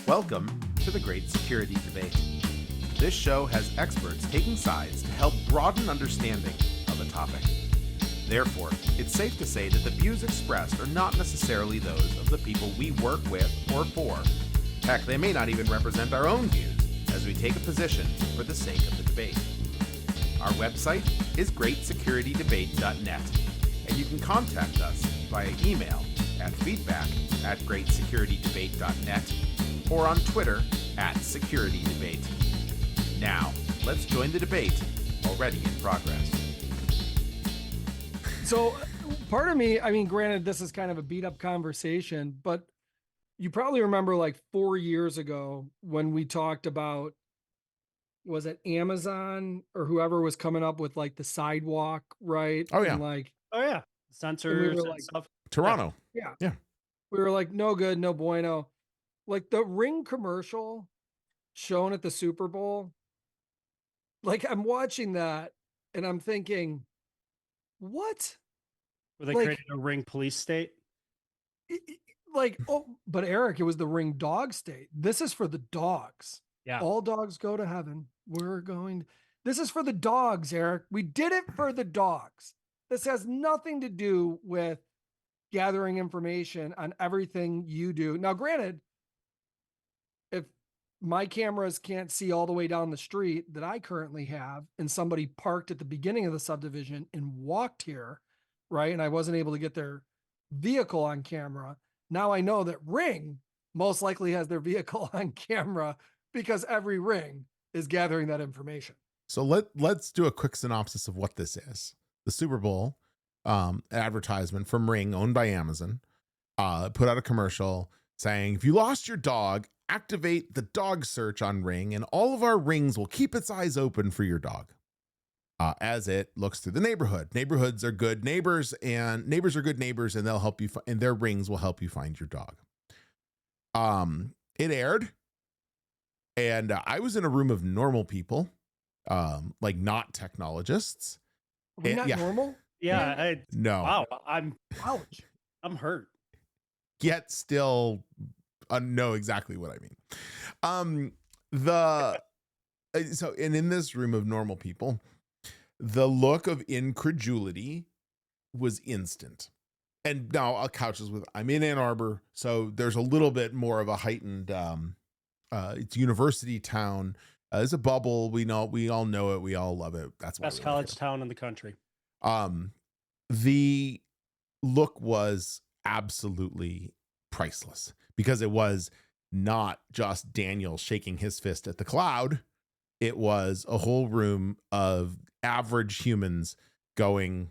Welcome to the Great Security Debate. This show has experts taking sides to help broaden understanding of a topic. Therefore, it's safe to say that the views expressed are not necessarily those of the people we work with or for. Heck, they may not even represent our own views, as we take a position for the sake of the debate. Our website is greatsecuritydebate.net, and you can contact us via email at feedback@greatsecuritydebate.net or on Twitter @SecurityDebate. Now, let's join the debate already in progress. So part of me, I mean, granted, this is kind of a beat up conversation, but you probably remember like 4 years ago when we talked about, was it Amazon or whoever was coming up with like the sidewalk, right? Oh, yeah. And like, Oh yeah, sensors and like- stuff. Toronto. yeah. Yeah. We were like, no good, no bueno. Like the Ring commercial shown at the Super Bowl. Like I'm watching that and I'm thinking, what? Where they like- created a Ring police state. Like, oh, but Eric, it was the Ring dog state. This is for the dogs. Yeah. All dogs go to heaven. This is for the dogs, Eric. We did it for the dogs. This has nothing to do with gathering information on everything you do. Now, granted, if my cameras can't see all the way down the street that I currently have, and somebody parked at the beginning of the subdivision and walked here, right, and I wasn't able to get their vehicle on camera, now I know that Ring most likely has their vehicle on camera because every Ring is gathering that information. So let's do a quick synopsis of what this is. The Super Bowl advertisement from Ring, owned by Amazon, put out a commercial saying, if you lost your dog, activate the dog search on Ring and all of our Rings will keep its eyes open for your dog. As it looks through the neighborhood. Neighborhoods are good neighbors and neighbors are good neighbors and they'll help you and their Rings will help you find your dog. It aired and I was in a room of normal people, like not technologists. Are we not yeah. normal? Yeah. No. Wow. I'm Ouch. hurt. Yet still know exactly what I mean. And in this room of normal people, the look of incredulity was instant. And now I'll couch this with, I'm in Ann Arbor, so there's a little bit more of a heightened, it's university town. It's a bubble. We all know it. We all love it. That's why Best college town in the country. The look was absolutely priceless because it was not just Daniel shaking his fist at the cloud. It was a whole room of average humans going,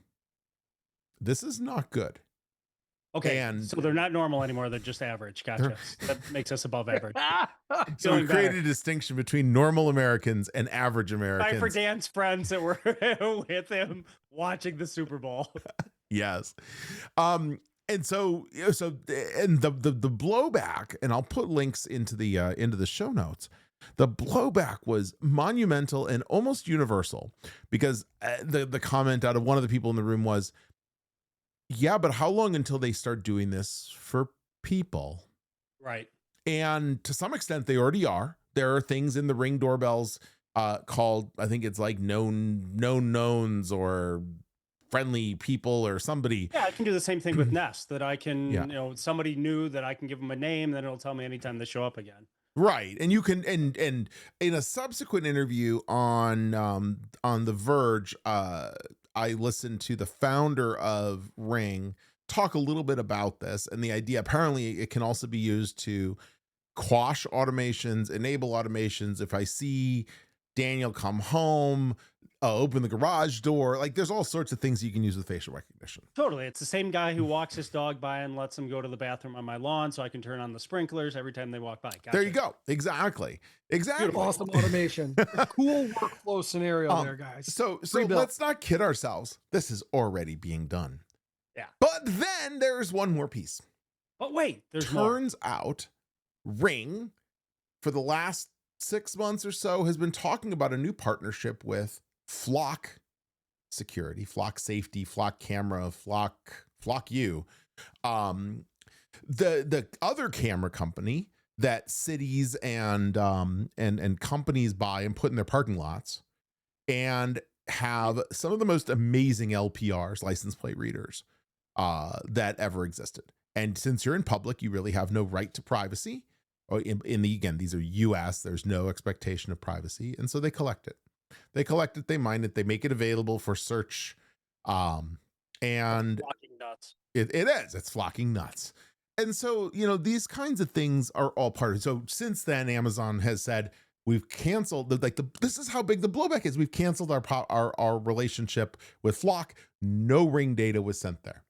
this is not good. Okay. And so they're not normal anymore. They're just average. Gotcha. That makes us above average. so we Feeling created better. a distinction between normal Americans and average Americans. Sorry for Dan's friends that were with him watching the Super Bowl. Yes. And so the blowback, and I'll put links into the show notes. The blowback was monumental and almost universal because the comment out of one of the people in the room was, yeah, but how long until they start doing this for people? Right. And to some extent they already are. There are things in the Ring doorbells called, I think it's like known knowns or friendly people or somebody. Yeah, I can do the same thing with Nest that I can, somebody new that I can give them a name, then it'll tell me anytime they show up again. Right. And you can, and in a subsequent interview on The Verge, I listened to the founder of Ring talk a little bit about this and the idea. Apparently it can also be used to quash automations, enable automations. If I see Daniel come home, open the garage door, like there's all sorts of things you can use with facial recognition. Totally. It's the same guy who walks his dog by and lets him go to the bathroom on my lawn so I can turn on the sprinklers every time they walk by. Gotcha. There you go. Exactly. Awesome automation. A cool workflow scenario there, guys. So Pre-built. let's not kid ourselves. This is already being done. Yeah. But then there's one more piece. But wait, there's more. Turns out Ring, for the last 6 months or so, has been talking about a new partnership with Flock Security, Flock Safety, Flock Camera, Flock You. The other camera company that cities and companies buy and put in their parking lots, and have some of the most amazing LPRs, license plate readers, that ever existed. And since you're in public, you really have no right to privacy. Or again, these are US, there's no expectation of privacy. And so they collect it. They mine it, they make it available for search. And Flocking nuts. it's flocking nuts. And so, these kinds of things are all part of it. So since then, Amazon has said, we've canceled this is how big the blowback is. We've canceled our relationship with Flock. No Ring data was sent there.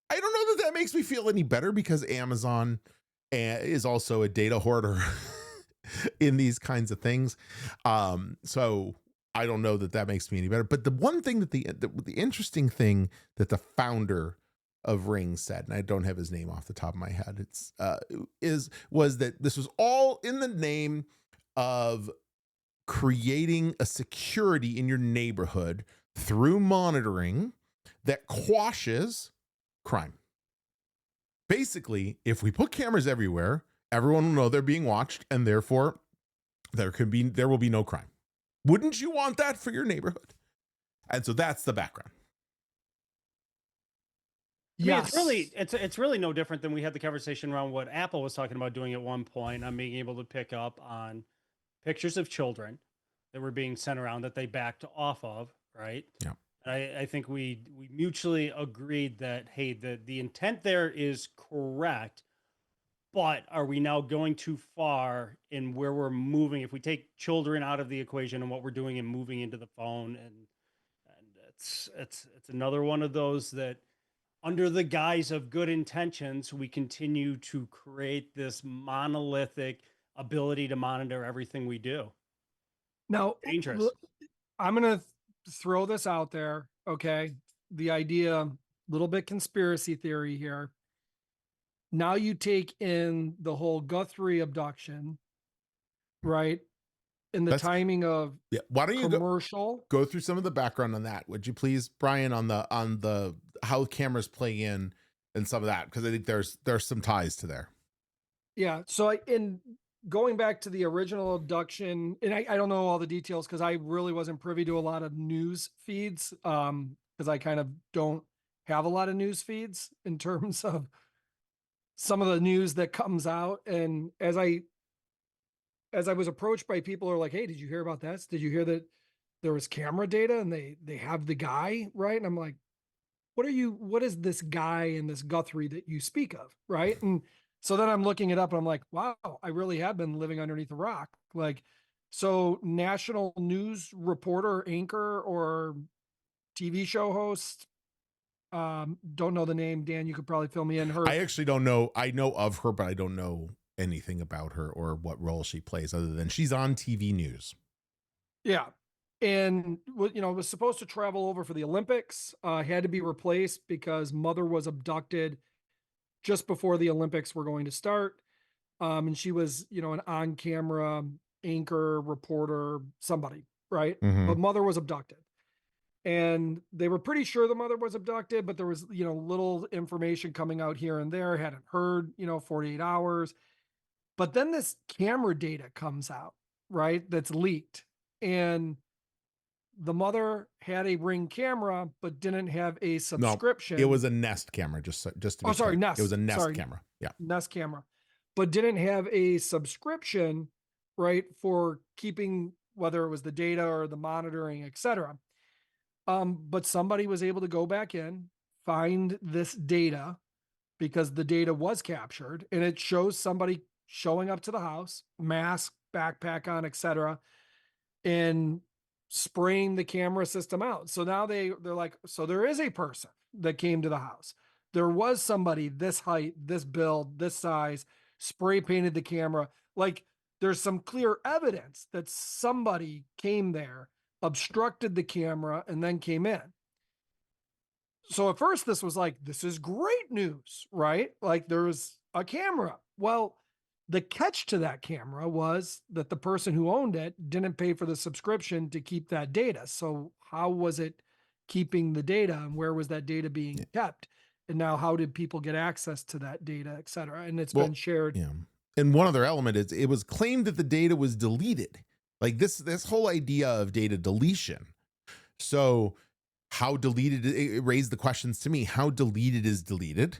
I don't know that makes me feel any better, because Amazon is also a data hoarder in these kinds of things. So I don't know that makes me any better. But the one thing that the interesting thing that the founder of Ring said, and I don't have his name off the top of my head, was that this was all in the name of creating a security in your neighborhood through monitoring that quashes crime. Basically, if we put cameras everywhere, everyone will know they're being watched, and therefore there will be no crime. Wouldn't you want that for your neighborhood? And so that's the background. I mean, Yes. it's really no different than we had the conversation around what Apple was talking about doing at one point on being able to pick up on pictures of children that were being sent around that they backed off of, right? Yeah. I think we mutually agreed that, hey, the intent there is correct, but are we now going too far in where we're moving? If we take children out of the equation and what we're doing and moving into the phone, and it's another one of those that, under the guise of good intentions, we continue to create this monolithic ability to monitor everything we do. Now, Dangerous. I'm going to throw this out there. Okay. The idea, little bit conspiracy theory here. Now you take in the whole Guthrie abduction, right? And the timing of Why don't you commercial. Go through some of the background on that, would you please, Brian, on the how cameras play in and some of that, because I think there's some ties to there. Yeah. So in going back to the original abduction, and I don't know all the details because I really wasn't privy to a lot of news feeds, because I kind of don't have a lot of news feeds in terms of some of the news that comes out. And as I was approached by people who are like, hey, did you hear about this? Did you hear that there was camera data and they have the guy, right? And I'm like, what is this guy and this Guthrie that you speak of, right? And so then I'm looking it up and I'm like, wow, I really have been living underneath a rock. Like, so national news reporter, anchor, or TV show host, don't know the name. Dan, you could probably fill me in. I actually don't know. I know of her, but I don't know anything about her or what role she plays, other than she's on TV news. Yeah. And was supposed to travel over for the Olympics, had to be replaced because mother was abducted just before the Olympics were going to start. And she was, an on-camera anchor, reporter, somebody, right? Mm-hmm. But mother was abducted. And they were pretty sure the mother was abducted, but there was, little information coming out here and there, hadn't heard, 48 hours. But then this camera data comes out, right? That's leaked. And the mother had a Ring camera, but didn't have a subscription. No, it was a Nest camera. Just to be clear. Nest. It was a Nest camera. Yeah, Nest camera, but didn't have a subscription, right, for keeping whether it was the data or the monitoring, etc. But somebody was able to go back in, find this data, because the data was captured, and it shows somebody showing up to the house, mask, backpack on, etc., and spraying the camera system out. So now they're like, so there is a person that came to the house. There was somebody this height, this build, this size, spray painted the camera. Like, there's some clear evidence that somebody came there, obstructed the camera, and then came in. So at first this was like, this is great news, right? Like, there was a camera. Well, the catch to that camera was that the person who owned it didn't pay for the subscription to keep that data. So how was it keeping the data, and where was that data being kept? And now how did people get access to that data, et cetera? And it's been shared And one other element is it was claimed that the data was deleted. Like this whole idea of data deletion. So how deleted, it raised the questions to me. How deleted is deleted?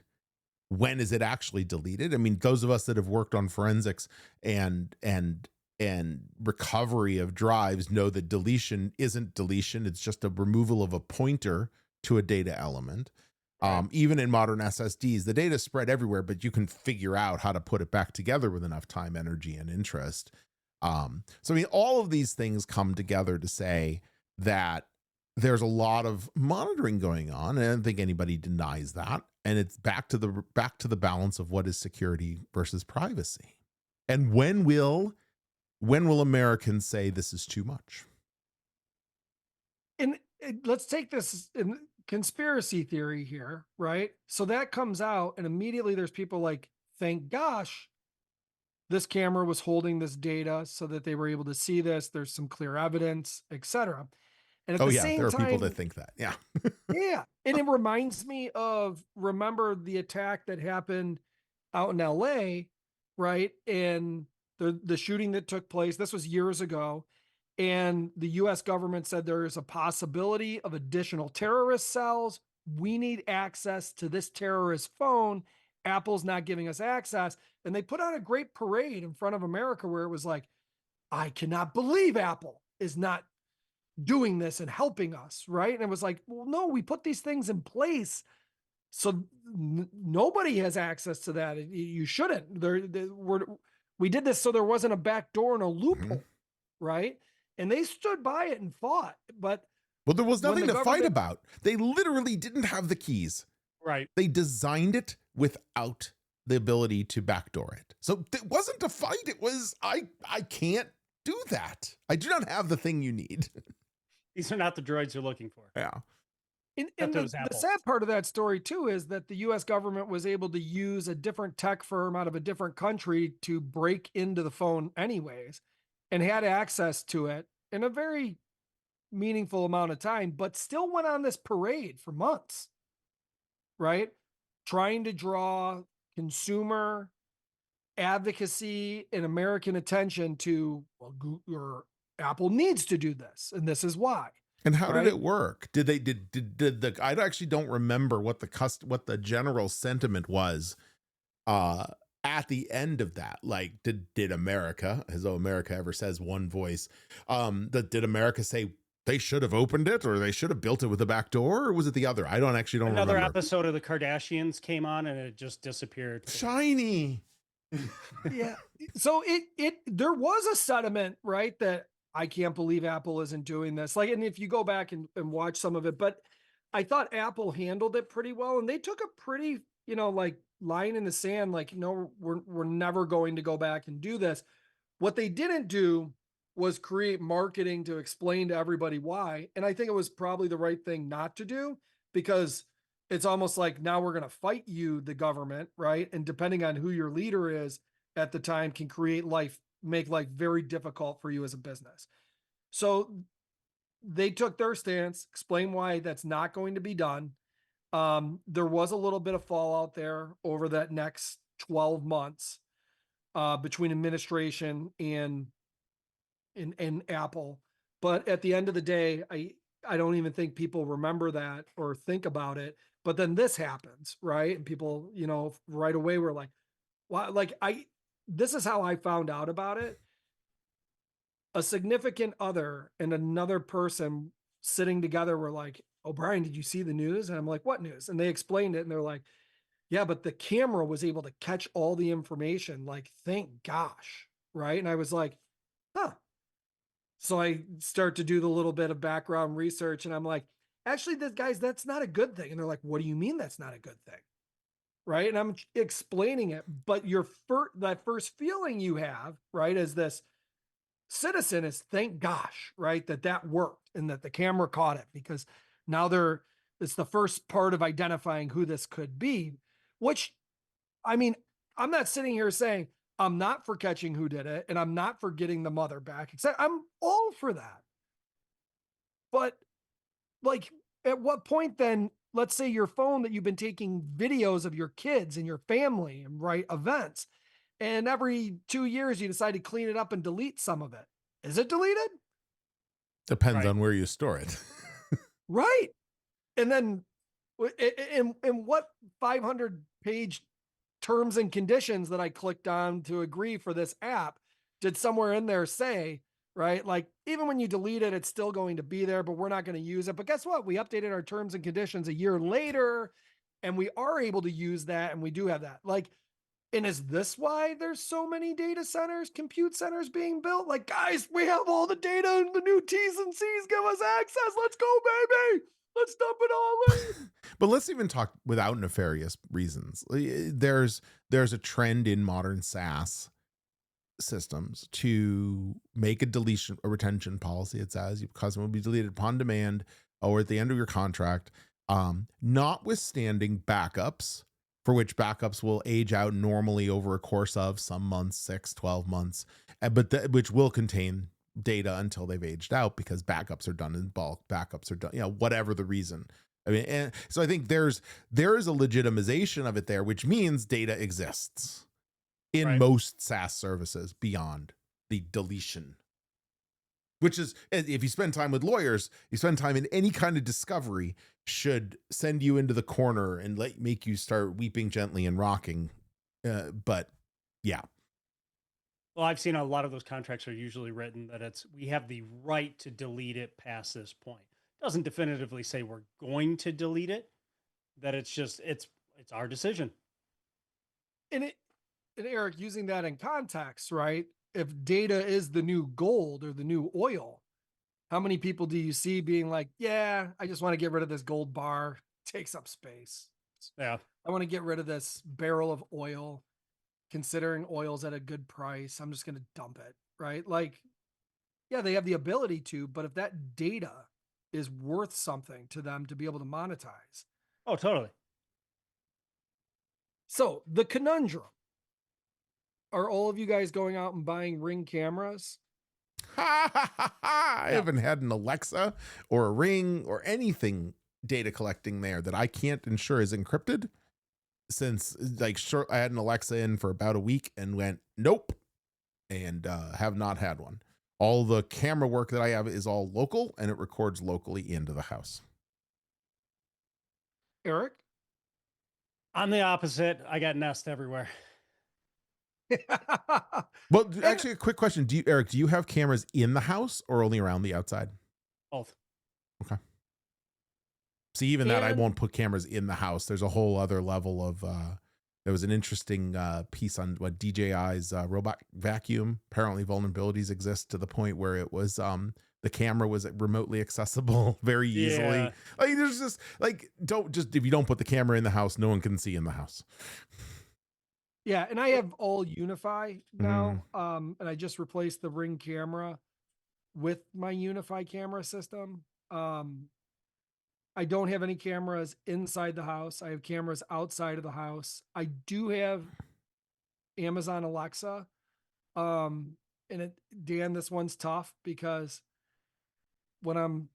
When is it actually deleted? I mean, those of us that have worked on forensics and recovery of drives know that deletion isn't deletion. It's just a removal of a pointer to a data element. Even in modern SSDs, the data is spread everywhere, but you can figure out how to put it back together with enough time, energy, and interest. So, I mean, all of these things come together to say that there's a lot of monitoring going on, and I don't think anybody denies that. And it's back to the balance of what is security versus privacy. And when will Americans say this is too much? And let's take this in conspiracy theory here, right? So that comes out, and immediately there's people like, thank gosh, this camera was holding this data so that they were able to see this. There's some clear evidence, etc. And at the same there are time, people that think that. Yeah. yeah. And it reminds me of, remember the attack that happened out in LA, right? And the shooting that took place, this was years ago. And the US government said there is a possibility of additional terrorist cells. We need access to this terrorist phone. Apple's not giving us access. And they put on a great parade in front of America where it was like, I cannot believe Apple is not doing this and helping us, right? And it was like, well, no, we put these things in place so nobody has access to that. You shouldn't. We did this so there wasn't a back door and a loophole, right? And they stood by it and fought. But well, there was nothing to fight about. They literally didn't have the keys. Right. They designed it without the ability to backdoor it. So it wasn't a fight. It was, I can't do that. I do not have the thing you need. These are not the droids you're looking for. Yeah. And the sad part of that story too is that the US government was able to use a different tech firm out of a different country to break into the phone anyways, and had access to it in a very meaningful amount of time, but still went on this parade for months, right? Trying to draw consumer advocacy and American attention to, well, Google or Apple needs to do this, and this is why. And how did it work? Did I actually don't remember what the general sentiment was at the end of that. Like, did America, as though America ever says one voice, did America say they should have opened it, or they should have built it with a back door, or was it the other? I don't remember. Another episode of the Kardashians came on and it just disappeared. Shiny. Yeah. So there was a sentiment, right, that I can't believe Apple isn't doing this. Like, and if you go back and watch some of it, but I thought Apple handled it pretty well, and they took a pretty, like line in the sand, like, no, we're never going to go back and do this. What they didn't do was create marketing to explain to everybody why. And I think it was probably the right thing not to do, because it's almost like now we're going to fight you, the government, right? And depending on who your leader is at the time can make life very difficult for you as a business. So they took their stance, explained why that's not going to be done. There was a little bit of fallout there over that next 12 months between administration and Apple. But at the end of the day, I don't even think people remember that or think about it. But then this happens, right? And people, right away were like, well, this is how I found out about it. A significant other and another person sitting together were like, oh, Brian, did you see the news? And I'm like, what news? And they explained it, and they're like, yeah, but the camera was able to catch all the information. Like, thank gosh. Right. And I was like, huh. So I start to do the little bit of background research, and I'm like, actually, that's not a good thing. And they're like, what do you mean that's not a good thing? Right. And I'm explaining it, but that first feeling you have, right, as this citizen is, thank gosh, right, that worked and that the camera caught it, because now it's the first part of identifying who this could be, which, I mean, I'm not sitting here saying I'm not for catching who did it and I'm not for getting the mother back, except I'm all for that. But like, at what point then, let's say your phone that you've been taking videos of your kids and your family and right events, and every 2 years you decide to clean it up and delete some of it. Is it deleted? Depends Right. on where you store it. Right. And then in what 500-page terms and conditions that I clicked on to agree for this app did somewhere in there say, right? Like, even when you delete it, it's still going to be there, but we're not going to use it. But guess what? We updated our terms and conditions a year later, and we are able to use that, and we do have that. Like, and is this why there's so many data centers, compute centers being built? Like, guys, we have all the data and the new T's and C's give us access. Let's go, baby. Let's dump it all in. But let's even talk without nefarious reasons. There's a trend in modern SaaS systems to make a retention policy. It says your customer will be deleted upon demand or at the end of your contract, notwithstanding backups, for which backups will age out normally over a course of some months, 6, 12 months, which will contain data until they've aged out, because backups are done in bulk. Backups are done, whatever the reason. I mean, and so I think there is a legitimization of it there, which means data exists in Right. most SaaS services beyond the deletion. Which is, if you spend time with lawyers, you spend time in any kind of discovery, should send you into the corner and make you start weeping gently and rocking. But yeah. Well, I've seen a lot of those contracts are usually written that we have the right to delete it past this point. Doesn't definitively say we're going to delete it, that it's our decision. And Eric, using that in context, right? If data is the new gold or the new oil, how many people do you see being like, yeah, I just want to get rid of this gold bar. It takes up space. Yeah. I want to get rid of this barrel of oil, considering oil's at a good price. I'm just going to dump it, right? Like, yeah, they have the ability to, but if that data is worth something to them to be able to monetize. Oh, totally. So the conundrum, are all of you guys going out and buying Ring cameras? I haven't had an Alexa or a Ring or anything data collecting there that I can't ensure is encrypted since, sure, I had an Alexa in for about a week and went, nope, and have not had one. All the camera work that I have is all local, and it records locally into the house. Eric? I'm the opposite. I got Nest everywhere. Well, actually, a quick question. Eric, do you have cameras in the house or only around the outside? Both. Okay. See, even that, I won't put cameras in the house. There's a whole other level of, there was an interesting piece on what DJI's robot vacuum. Apparently vulnerabilities exist to the point where it was, the camera was remotely accessible very easily. Yeah. Like, there's just if you don't put the camera in the house, no one can see in the house. Yeah, and I have all Unify now, and I just replaced the Ring camera with my Unify camera system. I don't have any cameras inside the house. I have cameras outside of the house. I do have Amazon Alexa. Dan, this one's tough because when I'm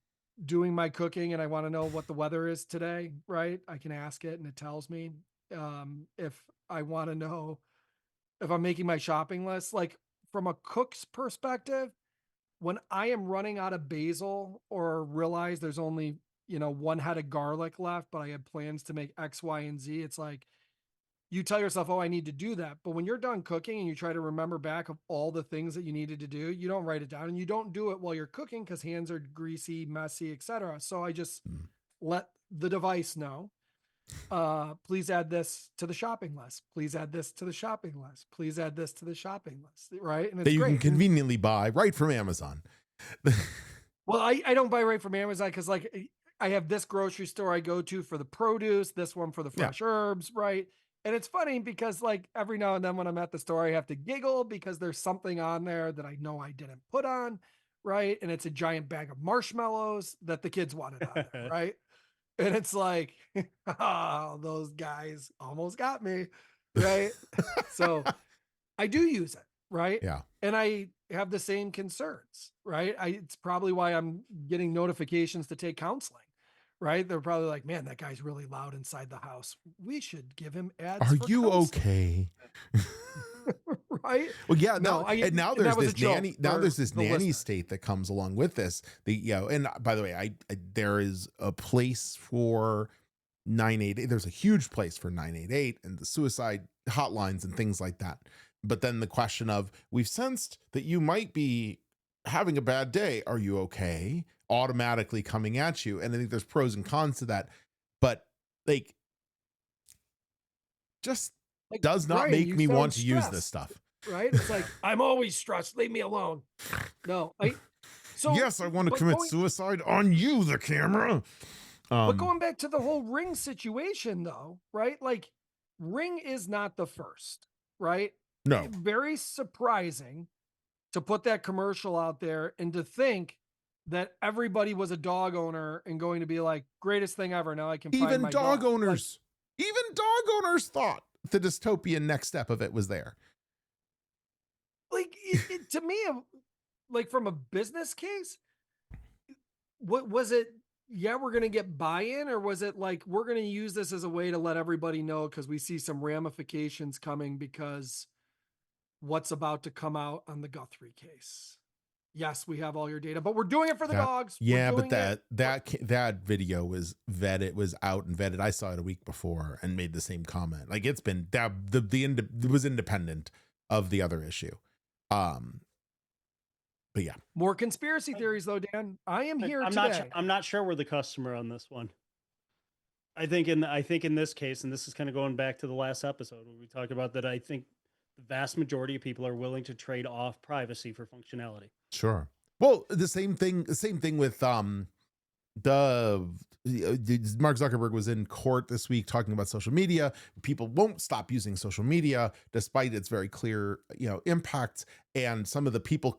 doing my cooking and I want to know what the weather is today, right? I can ask it and it tells me. If I want to know if I'm making my shopping list, like from a cook's perspective, when I am running out of basil or realize there's only, one head of garlic left, but I had plans to make X, Y, and Z, it's like you tell yourself, oh, I need to do that. But when you're done cooking and you try to remember back of all the things that you needed to do, you don't write it down and you don't do it while you're cooking because hands are greasy, messy, etc. So I just let the device know. Please add this to the shopping list. Please add this to the shopping list. Please add this to the shopping list. Right. And it's that you great. can conveniently buy right from Amazon. Well, I don't buy right from Amazon because I have this grocery store I go to for the produce, this one for the fresh herbs. Right. And it's funny because every now and then when I'm at the store, I have to giggle because there's something on there that I know I didn't put on. Right. And it's a giant bag of marshmallows that the kids wanted on there. Right. And it's like, oh, those guys almost got me, right? So I do use it, right? Yeah. And I have the same concerns, right? It's probably why I'm getting notifications to take counseling, right? They're probably like, man, that guy's really loud inside the house. We should give him ads. Are for you counseling." okay? right? Well, yeah, No, and now and there's that was a this joke nanny. Now for there's this the nanny listener. state that comes along with this. And by the way, I there is a place for 988. There's a huge place for 988 and the suicide hotlines and things like that. But then the question of, we've sensed that you might be having a bad day. Are you okay? Automatically coming at you. And I think there's pros and cons to that. But like, just Like, does not Brian, make you me sound want to use this stressed, stuff. right? It's like, I'm always stressed. Leave me alone. No, so Yes, I want to but commit going- suicide on you, the camera. But going back to the whole Ring situation, though, right? Like, Ring is not the first, right? No. Very surprising to put that commercial out there and to think that everybody was a dog owner and going to be like, greatest thing ever. Now I can find Even my dog dog. owners, thought the dystopian next step of it was there. To me, like from a business case, what was it? Yeah, we're going to get buy-in, or was it like, we're going to use this as a way to let everybody know because we see some ramifications coming because what's about to come out on the Guthrie case. Yes, we have all your data, but we're doing it for the dogs. Yeah, We're but doing that video was vetted, was out and vetted. I saw it a week before and made the same comment. Like, it's been that it was independent of the other issue. But yeah, more conspiracy theories though, Dan. I am here today. I'm not sure we're the customer on this one. I think in this case, and this is kind of going back to the last episode where we talked about that, I think the vast majority of people are willing to trade off privacy for functionality. sure. Well, the same thing with Mark Zuckerberg was in court this week talking about social media. People won't stop using social media despite its very clear, impacts. And some of the people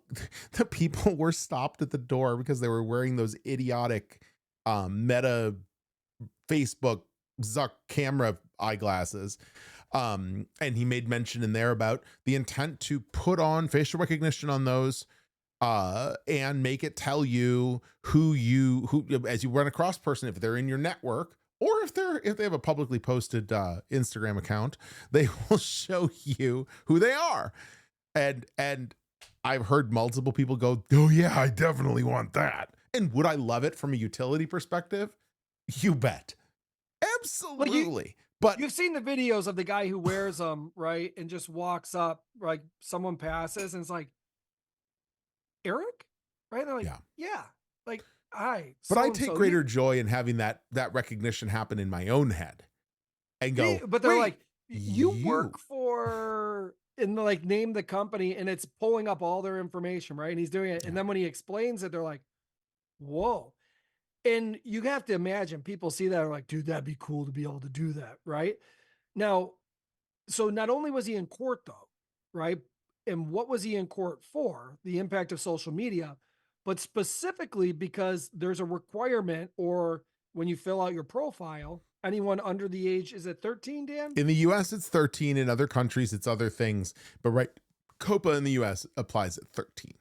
were stopped at the door because they were wearing those idiotic Meta Facebook Zuck camera eyeglasses. And he made mention in there about the intent to put on facial recognition on those and make it tell you who as you run across person, if they're in your network or if they have a publicly posted Instagram account, they will show you who they are. And I've heard multiple people go, oh yeah, I definitely want that. And would I love it from a utility perspective? You bet. Absolutely. But you've seen the videos of the guy who wears them, right? And just walks up, like someone passes and it's like, Eric? Right? They're like, yeah. Like, hi. But I take greater joy in having that recognition happen in my own head and go, but they're like, you work for, and like name the company and it's pulling up all their information, right? And he's doing it. And then when he explains it, they're like, whoa. And you have to imagine people see that are like, dude, that'd be cool to be able to do that, right? Now, so not only was he in court though, right? And what was he in court for? The impact of social media, but specifically because there's a requirement, or when you fill out your profile, anyone under the age, is it 13, Dan? In the US, it's 13. In other countries, it's other things. But right, COPA in the US applies at 13.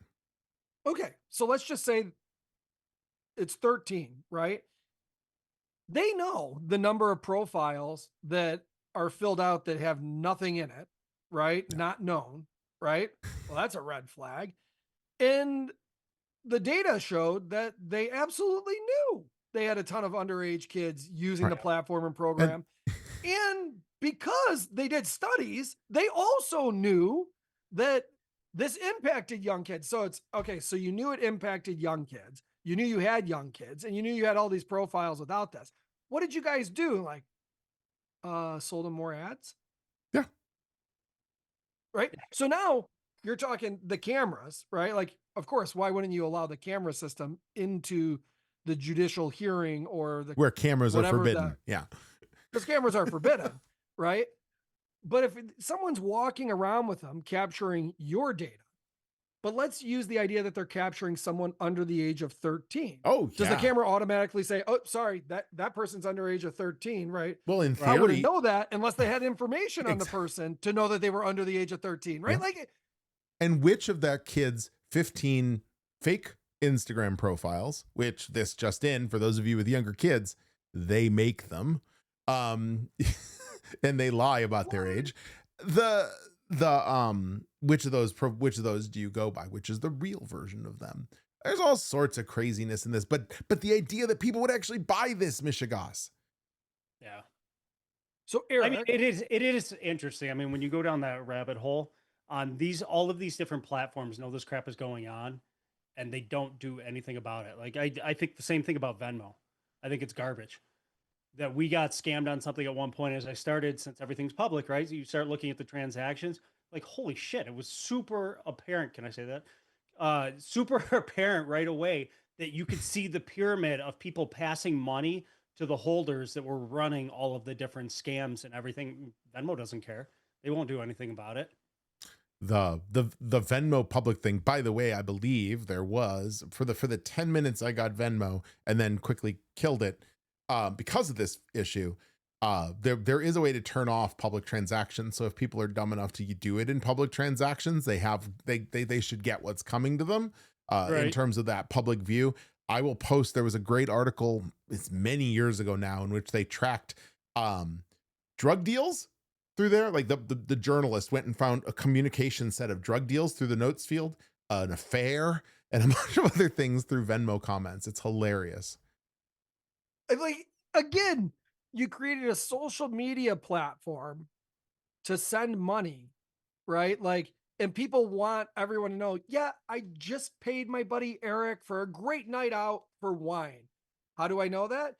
Okay, so let's just say it's 13, right? They know the number of profiles that are filled out that have nothing in it, right? Yeah. Not known, right? Well, that's a red flag. And the data showed that they absolutely knew they had a ton of underage kids using the platform and program. And because they did studies, they also knew that this impacted young kids. So it's okay. So you knew it impacted young kids. You knew you had young kids and you knew you had all these profiles without this. What did you guys do? Like, sold them more ads? Yeah. Right. So now you're talking the cameras, right? Like, of course, why wouldn't you allow the camera system into the judicial hearing or the where cameras are forbidden? Because cameras are forbidden, right? But if someone's walking around with them capturing your data, but let's use the idea that they're capturing someone under the age of 13. Oh, does the camera automatically say, oh, sorry, that person's under age of 13, right? Well, in theory, I wouldn't know that unless they had information on the person to know that they were under the age of 13, right? Yeah. And which of that kid's 15 fake Instagram profiles, which this just in, for those of you with younger kids, they make them, and they lie about their age. which of those do you go by? Which is the real version of them? There's all sorts of craziness in this, but the idea that people would actually buy this Michigas. Yeah. So I mean, Eric, it is interesting. I mean, when you go down that rabbit hole on all of these different platforms, know this crap is going on, and they don't do anything about it. Like I think the same thing about Venmo. I think it's garbage that we got scammed on something at one point. As I started, since everything's public, right? So you start looking at the transactions, like holy shit, it was super apparent. Can I say that? Super apparent right away that you could see the pyramid of people passing money to the holders that were running all of the different scams and everything. Venmo doesn't care. They won't do anything about it. The Venmo public thing, by the way, I believe there was for the 10 minutes I got Venmo and then quickly killed it because of this issue. There is a way to turn off public transactions. So if people are dumb enough to do it in public transactions, they should get what's coming to them in terms of that public view. I will post, there was a great article, it's many years ago now, in which they tracked drug deals through there. Like the journalist went and found a communication set of drug deals through the notes field, an affair, and a bunch of other things through Venmo comments. It's hilarious. like again, you created a social media platform to send money, right? Like, and people want everyone to know, yeah, I just paid my buddy Eric for a great night out for wine. How do I know that?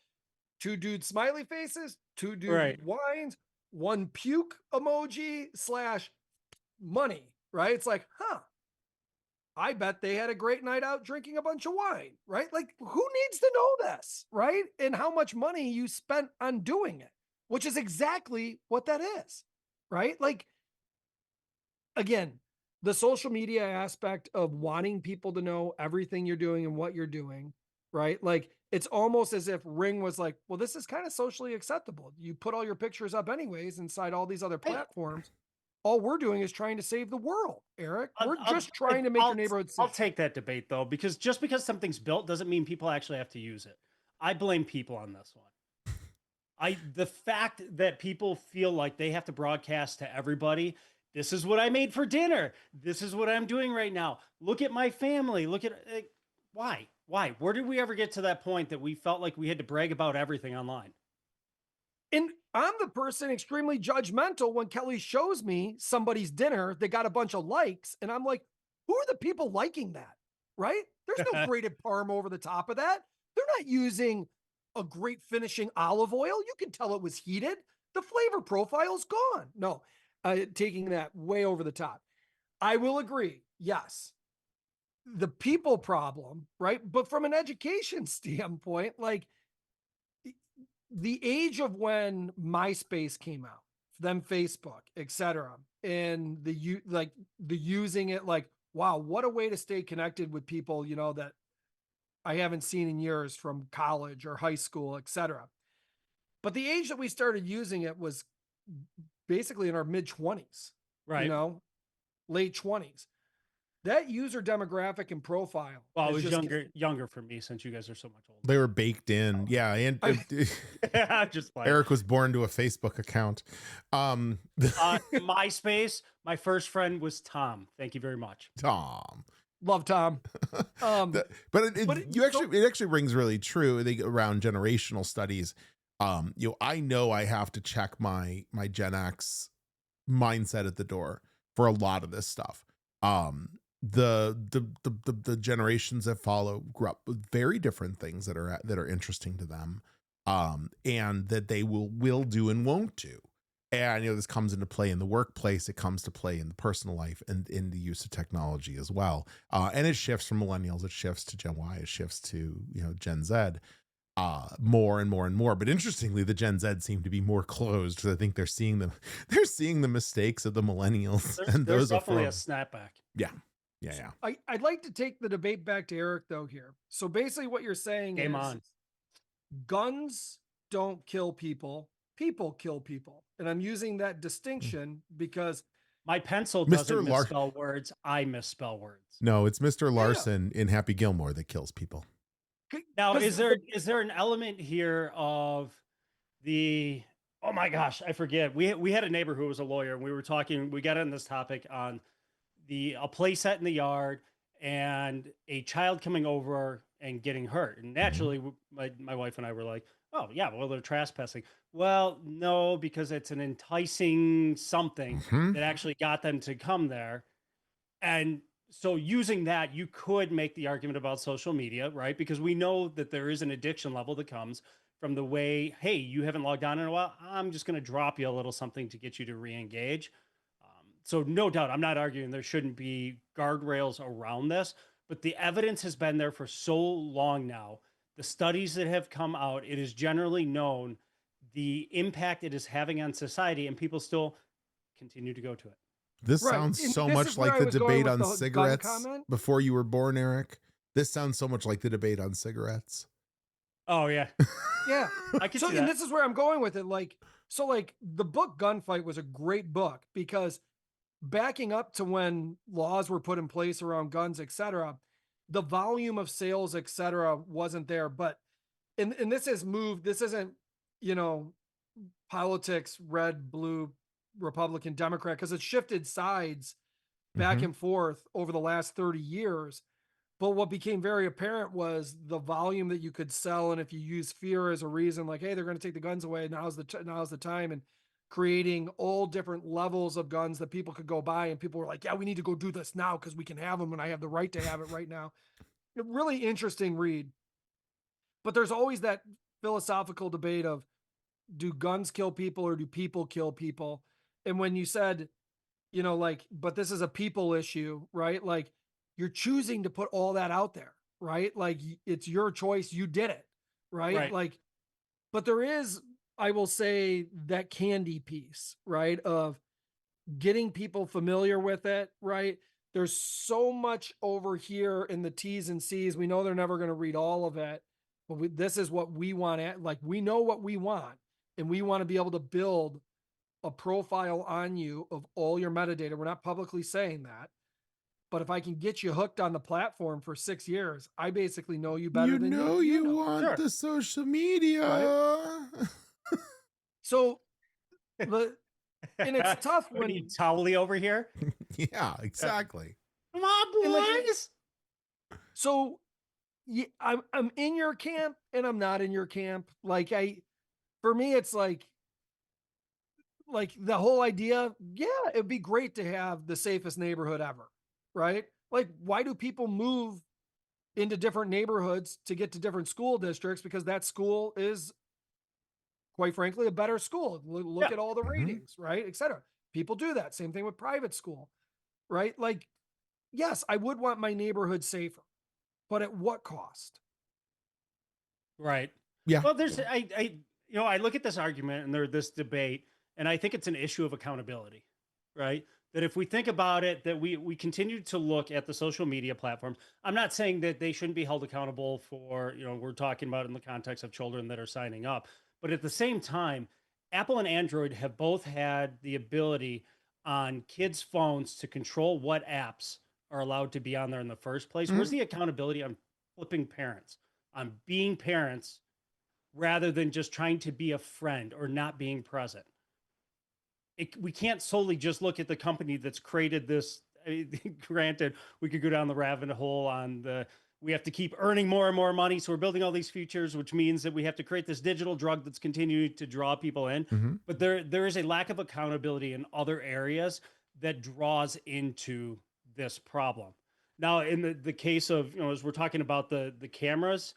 2 dude smiley faces, 2 dude wines, 1 puke emoji / money, right? It's like, I bet they had a great night out drinking a bunch of wine, right? Like, who needs to know this, right? And how much money you spent on doing it, which is exactly what that is, right? Like, again, the social media aspect of wanting people to know everything you're doing and what you're doing, right? Like, it's almost as if Ring was like, well, this is kind of socially acceptable. You put all your pictures up anyways inside all these other platforms. All we're doing is trying to save the world, Eric. We're just trying to make your neighborhood safe. I'll take that debate though, because just because something's built doesn't mean people actually have to use it. I blame people on this one. The fact that people feel like they have to broadcast to everybody, this is what I made for dinner. This is what I'm doing right now. Look at my family. Look at why? Where did we ever get to that point that we felt like we had to brag about everything online? And I'm the person extremely judgmental when Kelly shows me somebody's dinner that got a bunch of likes. And I'm like, who are the people liking that? Right? There's no grated parm over the top of that. They're not using a great finishing olive oil. You can tell it was heated. The flavor profile's gone. No, taking that way over the top. I will agree. Yes. The people problem, right? But from an education standpoint, like, the age of when MySpace came out, then Facebook, etc., and the using it, like, wow, what a way to stay connected with people, that I haven't seen in years from college or high school, etc. But the age that we started using it was basically in our mid 20s, right? Late 20s. That user demographic and profile. Well, it was younger for me since you guys are so much older. They were baked in. Yeah. And just Eric was born to a Facebook account. MySpace, my first friend was Tom. Thank you very much. Tom. Love Tom. But it actually rings really true around generational studies. I know I have to check my Gen X mindset at the door for a lot of this stuff. The generations that follow grew up with very different things that are interesting to them, and that they will do and won't do. And this comes into play in the workplace. It comes to play in the personal life and in the use of technology as well. And it shifts from millennials. It shifts to Gen Y. It shifts to Gen Z. More and more and more. But interestingly, the Gen Z seem to be more closed, because I think they're seeing the mistakes of the millennials. There's definitely a snapback. Yeah. I'd like to take the debate back to Eric though here. So basically what you're saying is guns don't kill people, people kill people. And I'm using that distinction because my pencil doesn't misspell words. I misspell words. No, it's Mr. Larson in Happy Gilmore that kills people. Now, is there an element here of Oh my gosh, I forget. We had a neighbor who was a lawyer, and we were talking. We got on this topic on a play set in the yard and a child coming over and getting hurt. And Mhm. naturally, my wife and I were like, "Oh yeah, well they're trespassing." Well, no, because it's an enticing something Mhm. that actually got them to come there. And so using that, you could make the argument about social media, right? Because we know that there is an addiction level that comes from the way, hey, you haven't logged on in a while. I'm just going to drop you a little something to get you to re-engage. So no doubt, I'm not arguing there shouldn't be guardrails around this, but the evidence has been there for so long now. The studies that have come out, it is generally known the impact it is having on society, and people still continue to go to it. This Right. sounds And so this much is where like I the was going debate with on the gun cigarettes comment. before you were born, Eric. This sounds so much like the debate on cigarettes. Oh yeah, Yeah. I can So, see and that. this is where I'm going with it. Like, so like the book Gunfight was a great book because backing up to when laws were put in place around guns, etc., the volume of sales, etc., wasn't there. But and this has moved, this isn't, you know, politics, red, blue, Republican, Democrat, because it shifted sides back Mhm. and forth over the last 30 years. But what became very apparent was the volume that you could sell, and if you use fear as a reason, like, hey, they're going to take the guns away, now's the time, and creating all different levels of guns that people could go buy, and people were like, yeah, we need to go do this now because we can have them, and I have the right to have it right now. A really interesting read, but there's always that philosophical debate of do guns kill people or do people kill people? And when you said, you know, like, but this is a people issue, right? Like, you're choosing to put all that out there, right? Like, it's your choice. You did it, right? Right. Like, but there is, I will say, that candy piece, right? Of getting people familiar with it, right? There's so much over here in the T's and C's. We know they're never going to read all of it, but this is what we want. Like, we know what we want, and we want to be able to build a profile on you of all your metadata. We're not publicly saying that, but if I can get you hooked on the platform for 6 years, I basically know you better You than know you you know me, want Sure. the social media. right? So the and it's tough We need when Towley over here. Yeah, exactly. Come on, and like boys. so I'm in your camp and I'm not in your camp. Like for me, it's like the whole idea. Yeah, it'd be great to have the safest neighborhood ever, right? Like, why do people move into different neighborhoods to get to different school districts? Because that school is, quite frankly, a better school. Look Yeah. at all the Mhm. ratings, right? Et cetera. People do that. Same thing with private school, right? Like, yes, I would want my neighborhood safer, but at what cost? Right. Yeah. Well, I look at this argument and this debate, and I think it's an issue of accountability, right? That if we think about it, that we continue to look at the social media platforms. I'm not saying that they shouldn't be held accountable for, we're talking about in the context of children that are signing up, but at the same time, Apple and Android have both had the ability on kids' phones to control what apps are allowed to be on there in the first place. Where's Mhm. the accountability on flipping parents? On being parents rather than just trying to be a friend or not being present. We can't solely just look at the company that's created this. Granted, we could go down the rabbit hole on we have to keep earning more and more money. So we're building all these features, which means that we have to create this digital drug that's continuing to draw people in. Mhm. But there is a lack of accountability in other areas that draws into this problem. Now, in the case of, as we're talking about the cameras,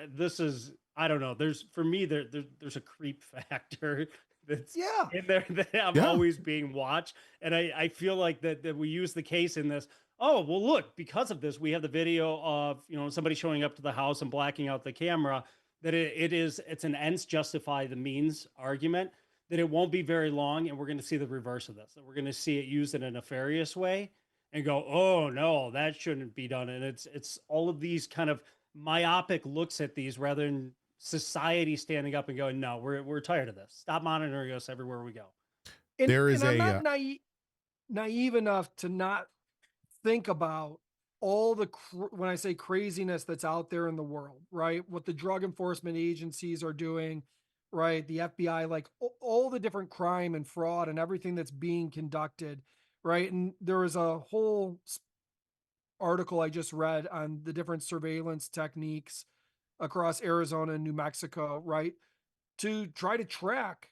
this is, I don't know. There's for me there's a creep factor that's Yeah. in there that I'm Yeah. always being watched, and I feel like that we use the case in this. Oh well, look, because of this, we have the video of somebody showing up to the house and blacking out the camera. That it's an ends justify the means argument. That it won't be very long, and we're going to see the reverse of this. That we're going to see it used in a nefarious way, and go, oh no, that shouldn't be done. And it's all of these kind of myopic looks at these rather than society standing up and going, no, we're tired of this. Stop monitoring us everywhere we go. And There is and I'm a not naive enough to not think about all the when I say craziness that's out there in the world, right? What the drug enforcement agencies are doing, right? The FBI, like all the different crime and fraud and everything that's being conducted, right? And there was a whole article I just read on the different surveillance techniques across Arizona and New Mexico, right? To try to track,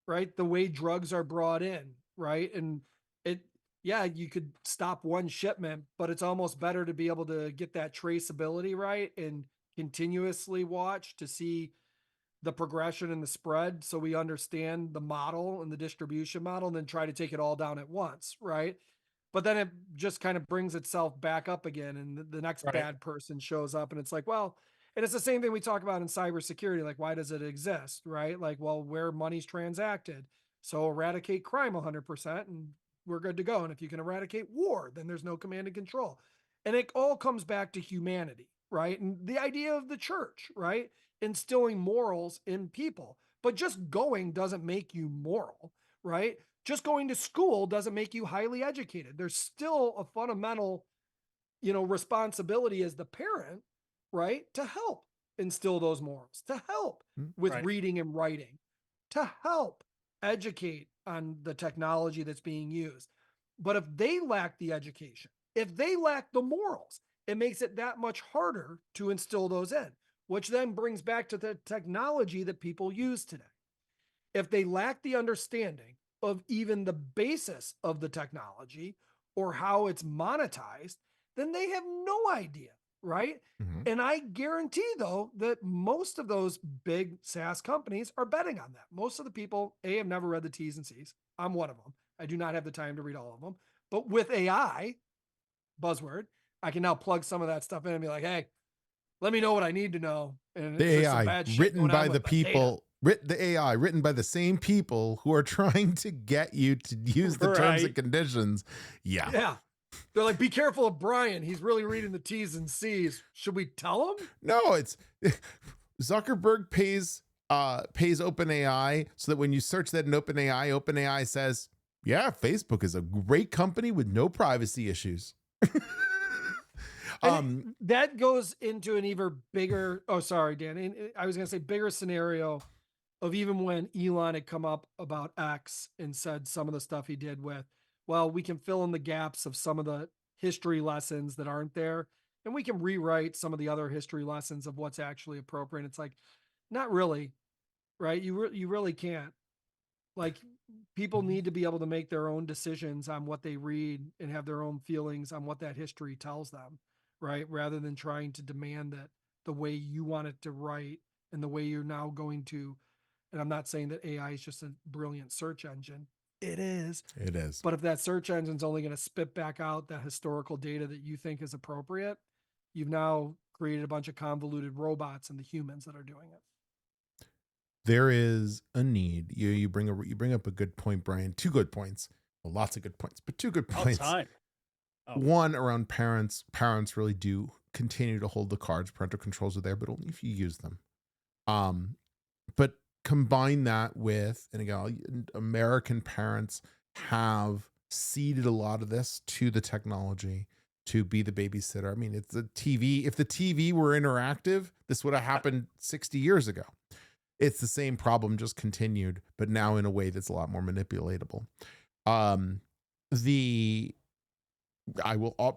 right, the way drugs are brought in, right? And it, yeah, you could stop one shipment, but it's almost better to be able to get that traceability right and continuously watch to see the progression and the spread so we understand the model and the distribution model and then try to take it all down at once, right? But then it just kind of brings itself back up again and the next Right. bad person shows up and it's like, well, and it's the same thing we talk about in cybersecurity. Like, why does it exist, right? Like, well, where money's transacted. So eradicate crime 100% and we're good to go. And if you can eradicate war, then there's no command and control. And it all comes back to humanity, right? And the idea of the church, right? Instilling morals in people. But just going doesn't make you moral, right? Just going to school doesn't make you highly educated. There's still a fundamental, responsibility as the parent, right? To help instill those morals, to help with Right. reading and writing, to help educate on the technology that's being used. But if they lack the education, if they lack the morals, it makes it that much harder to instill those in, which then brings back to the technology that people use today. If they lack the understanding of even the basis of the technology or how it's monetized, then they have no idea, right? Mhm. And I guarantee, though, that most of those big SaaS companies are betting on that. Most of the people, have never read the T's and C's. I'm one of them. I do not have the time to read all of them. But with AI, buzzword, I can now plug some of that stuff in and be like, hey, let me know what I need to know. And The if there's some AI bad shit written going by on the with my data. people, the AI written by the same people who are trying to get you to use the terms and Right. conditions. Yeah. Yeah. They're like, be careful of Brian. He's really reading the T's and C's. Should we tell him? No, it's Zuckerberg pays OpenAI so that when you search that in OpenAI says, yeah, Facebook is a great company with no privacy issues. And that goes into an even bigger, oh, sorry, Dan. I was going to say bigger scenario of even when Elon had come up about X and said some of the stuff he did with, well, we can fill in the gaps of some of the history lessons that aren't there. And we can rewrite some of the other history lessons of what's actually appropriate. It's like, not really, right? You really can't. Like, people need to be able to make their own decisions on what they read and have their own feelings on what that history tells them, right? Rather than trying to demand that the way you want it to write and the way you're now going to, and I'm not saying that AI is just a brilliant search engine. It is. It is. But if that search engine's only going to spit back out that historical data that you think is appropriate, you've now created a bunch of convoluted robots and the humans that are doing it. There is a need. You bring up a good point, Brian. Two good points. Well, lots of good points, but two good points. Outside. Oh. One around parents. Parents really do continue to hold the cards. Parental controls are there, but only if you use them. But combine that with, and again, American parents have ceded a lot of this to the technology to be the babysitter. I mean, it's the TV. If the TV were interactive, this would have happened 60 years ago. It's the same problem, just continued, but now in a way that's a lot more manipulatable.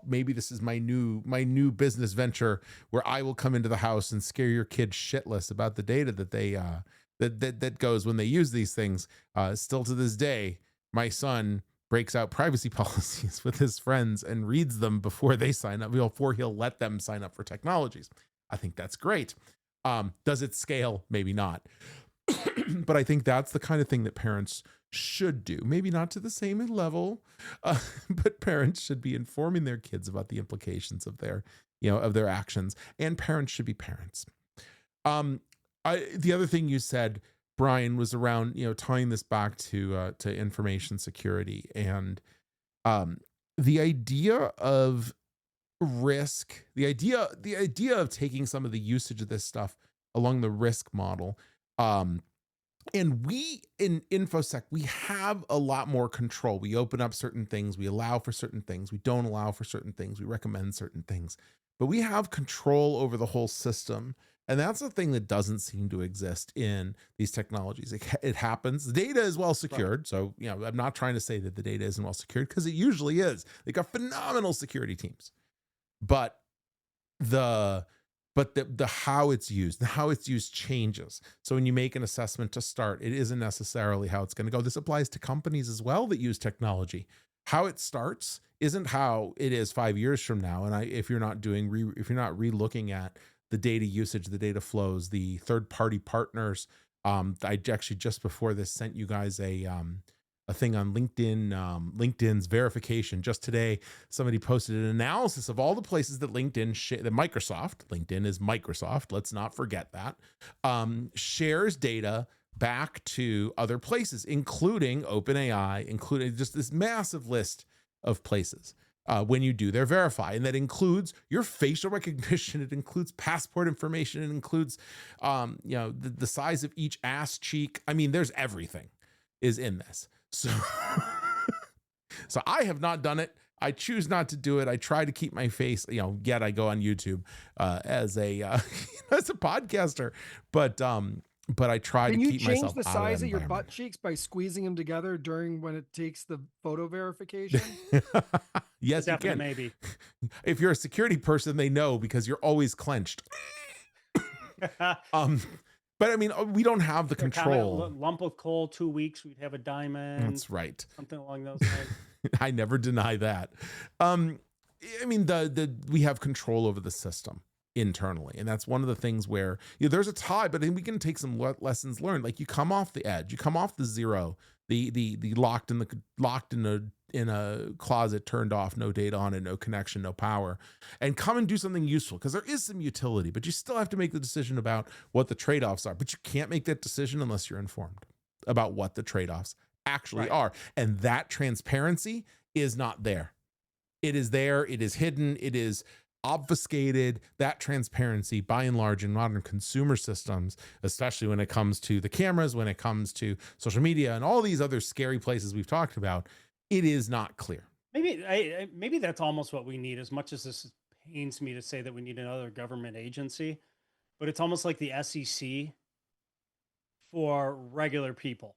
Maybe this is my new business venture where I will come into the house and scare your kids shitless about the data that they that goes when they use these things. Still to this day, my son breaks out privacy policies with his friends and reads them before they sign up, before he'll let them sign up for technologies. I think that's great. Does it scale? Maybe not. But I think that's the kind of thing that parents should do. Maybe not to the same level, but parents should be informing their kids about the implications of their actions, and parents should be parents. The other thing you said, Brian, was around, tying this back to information security and the idea of risk, the idea of taking some of the usage of this stuff along the risk model. And we in InfoSec, we have a lot more control. We open up certain things, we allow for certain things, we don't allow for certain things, we recommend certain things, but we have control over the whole system. And that's the thing that doesn't seem to exist in these technologies. It happens. The data is well secured. Right. So, I'm not trying to say that the data isn't well secured, because it usually is. They got phenomenal security teams. But the how it's used changes. So when you make an assessment to start, it isn't necessarily how it's going to go. This applies to companies as well that use technology. How it starts isn't how it is 5 years from now. And if you're not re-looking at the data usage, the data flows, the third-party partners. I actually just before this sent you guys a thing on LinkedIn, LinkedIn's verification. Just today, somebody posted an analysis of all the places that LinkedIn LinkedIn is Microsoft. Let's not forget that, shares data back to other places, including OpenAI, including just this massive list of places. When you do their verify, and that includes your facial recognition, it includes passport information, it includes, the size of each ass cheek. I mean, there's everything is in this. So, so I have not done it. I choose not to do it. I try to keep my face, yet I go on YouTube as a as a podcaster, but I try to keep myself out of that. Can you change the size of your butt cheeks by squeezing them together when it takes the photo verification? Yes, you can. Maybe. If you're a security person, they know, because you're always clenched. But I mean, we don't have the control. Lump of coal, 2 weeks, we'd have a diamond. That's right. Something along those lines. I never deny that. I mean, we have control over the system internally, and that's one of the things where there's a tie, but then we can take some lessons learned. Like, you come off the edge, you come off the zero, the locked in a closet, turned off, no data on it, no connection, no power, and come and do something useful, because there is some utility, but you still have to make the decision about what the trade-offs are. But you can't make that decision unless you're informed about what the trade-offs actually are. And that transparency is not there. It is there. It is hidden. It is obfuscated. That transparency, by and large, in modern consumer systems, especially when it comes to the cameras, when it comes to social media and all these other scary places we've talked about, it is not clear. Maybe that's almost what we need, as much as this pains me to say that we need another government agency, but it's almost like the SEC for regular people,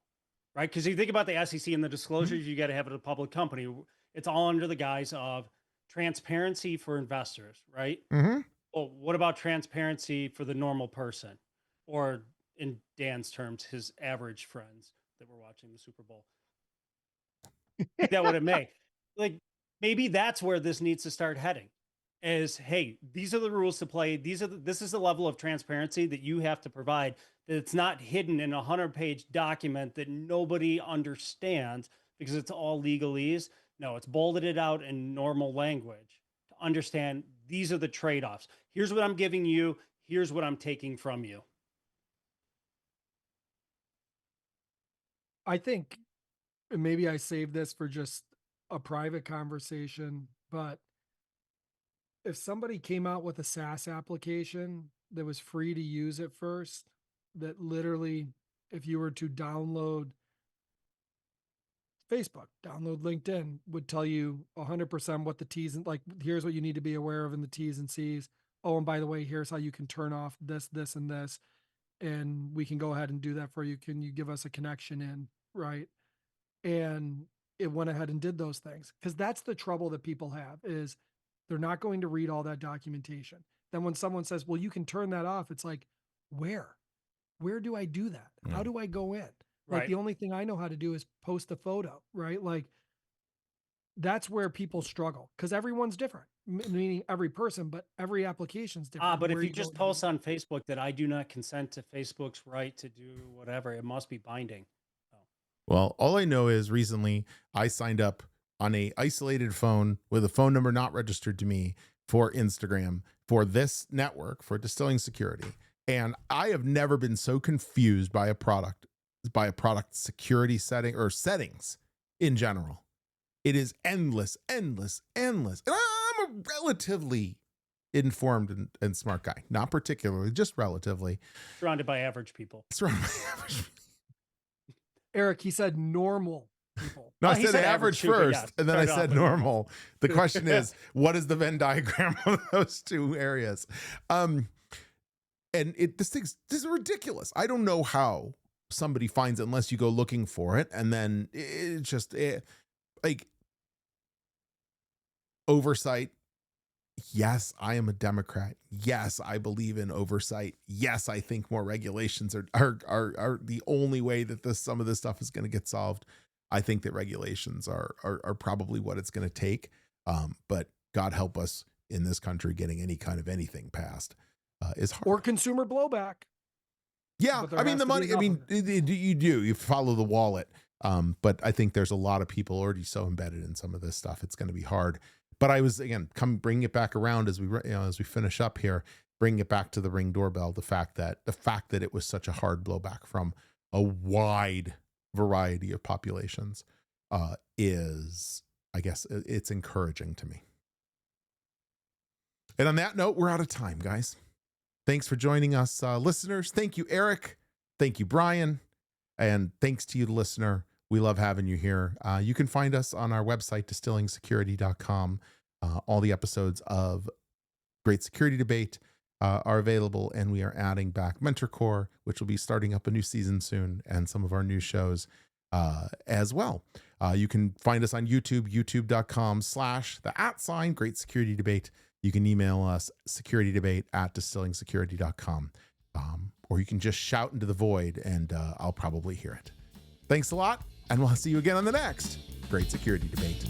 right? Because you think about the SEC and the disclosures you got to have at a public company, it's all under the guise of transparency for investors, right? Mm-hmm. Well, what about transparency for the normal person, or in Dan's terms, his average friends that were watching the Super Bowl? That what it may. Like, maybe that's where this needs to start heading, is, hey, these are the rules to play. This is the level of transparency that you have to provide, that it's not hidden in a 100-page document that nobody understands because it's all legalese. No, it's bolded it out in normal language to understand these are the trade-offs. Here's what I'm giving you. Here's what I'm taking from you. I think maybe I saved this for just a private conversation, but if somebody came out with a SaaS application that was free to use at first, that literally, if you were to download Facebook, download LinkedIn, would tell you 100% what the T's and, like, here's what you need to be aware of in the T's and C's. Oh, and by the way, here's how you can turn off this, this, and this. And we can go ahead and do that for you. Can you give us a connection in? Right. And it went ahead and did those things, because that's the trouble that people have, is they're not going to read all that documentation. Then when someone says, well, you can turn that off, it's like, where do I do that? How do I go in? Like, the only thing I know how to do is post a photo, right? Like, that's where people struggle, because everyone's different, meaning every person, but every application's different. But if you just post on Facebook that I do not consent to Facebook's right to do whatever, it must be binding. Well, all I know is recently I signed up on a isolated phone with a phone number not registered to me for Instagram for this network, for Distilling Security. And I have never been so confused by a product security setting or settings in general. It is endless. And I'm a relatively informed and smart guy, not particularly, just relatively. Surrounded by average people. Eric, he said normal people. No, I He said said average average too, but first, yeah, and then I start off said with- normal. The question is, what is the Venn diagram of those two areas? And this is ridiculous. I don't know how somebody finds it unless you go looking for it, and then it's just like oversight. Yes, I am a Democrat. Yes, I believe in oversight. Yes, I think more regulations are the only way that some of this stuff is going to get solved. I think that regulations are probably what it's going to take. But God help us in this country getting any kind of anything passed is hard. Or consumer blowback. Yeah, But there I mean has the to be money. I enough mean, of you follow the wallet. But I think there's a lot of people already so embedded in some of this stuff. It's going to be hard. But I was, again, bringing it back around as we finish up here, bringing it back to the Ring doorbell. The fact that it was such a hard blowback from a wide variety of populations is, I guess, it's encouraging to me. And on that note, we're out of time, guys. Thanks for joining us, listeners. Thank you, Eric. Thank you, Brian. And thanks to you, the listener. We love having you here. You can find us on our website, distillingSecurity.com. All the episodes of Great Security Debate are available, and we are adding back Mentor Core, which will be starting up a new season soon, and some of our new shows as well. You can find us on YouTube, youtube.com/the @ Great Security Debate. You can email us securitydebate@distillingSecurity.com. Or you can just shout into the void, and I'll probably hear it. Thanks a lot, and we'll see you again on the next Great Security Debate.